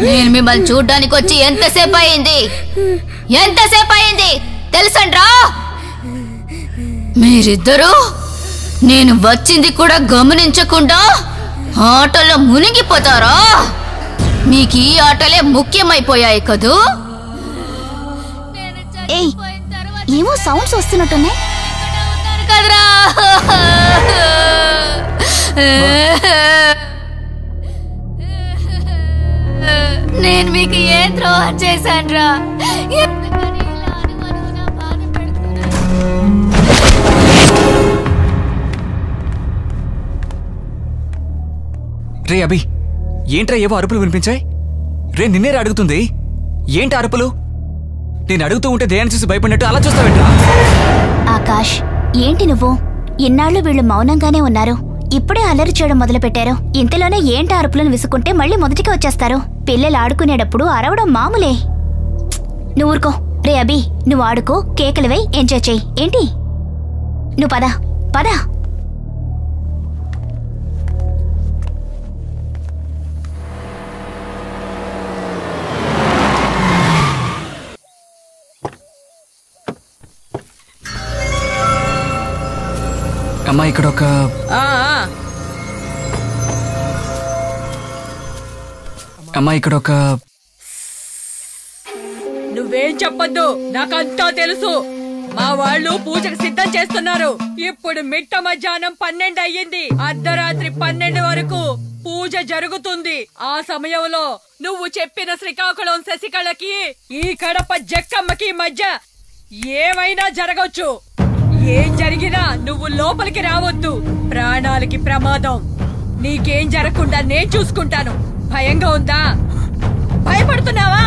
నేను మిమ్మల్ని చూడ్డానికి వచ్చి ఎంతసేపు అయింది తెలుసండ్రా? మీరిద్దరూ నేను వచ్చింది కూడా గమనించకుండా ఆటలో మునిగిపోతారా? మీకు ఈ ఆటలే ముఖ్యమైపోయాయి కదూ? ఏమో సౌండ్స్ వస్తున్నట్టున్నాయి కదరా. నేను మీకు ఏం ద్రోహం చేశానురా? రే అభి, ఏంట్రా ఏవో అరుపులు వినిపించాయి? రే నిన్నేరా అడుగుతుంది, ఏంటి అరుపులు? నేను అడుగుతూ ఉంటే దేని చూసి భయపడినట్టు అలా చూస్తావేంట్రా? ఆకాష్, ఏంటి నువ్వు? ఇన్నాళ్ళు వీళ్ళు మౌనంగానే ఉన్నారు, ఇప్పుడే అల్లరి చేయడం మొదలు పెట్టారు. ఇంతలోనే ఏంటి అరుపులను విసుకుంటే మళ్ళీ మొదటికి వచ్చేస్తారు. పిల్లలు ఆడుకునేటప్పుడు అరవడం మామూలే. నువ్వు ఊరుకో. రే అభి, నువ్వు ఆడుకో, కేకలు వేయి, ఎంజాయ్ చెయ్యి. ఏంటి? నువ్వు పద పద. అమ్మా ఇక్కడ ఒక నువ్వేం చెప్పొద్దు, నాకంతా తెలుసు. మా వాళ్ళు పూజకు సిద్ధం చేస్తున్నారు. ఇప్పుడు మిట్ట మధ్యాహ్నం 12 అయ్యింది. అర్ధరాత్రి 12 వరకు పూజ జరుగుతుంది. ఆ సమయంలో నువ్వు చెప్పిన శ్రీకాకుళం శశికళకి ఈ కడప జక్కమ్మకి మధ్య ఏమైనా జరగచ్చు. ఏం జరిగినా నువ్వు లోపలికి రావద్దు. ప్రాణాలకి ప్రమాదం. నీకేం జరగకుండా నేను చూసుకుంటాను. భయంగా ఉందా? భయపడుతున్నావా?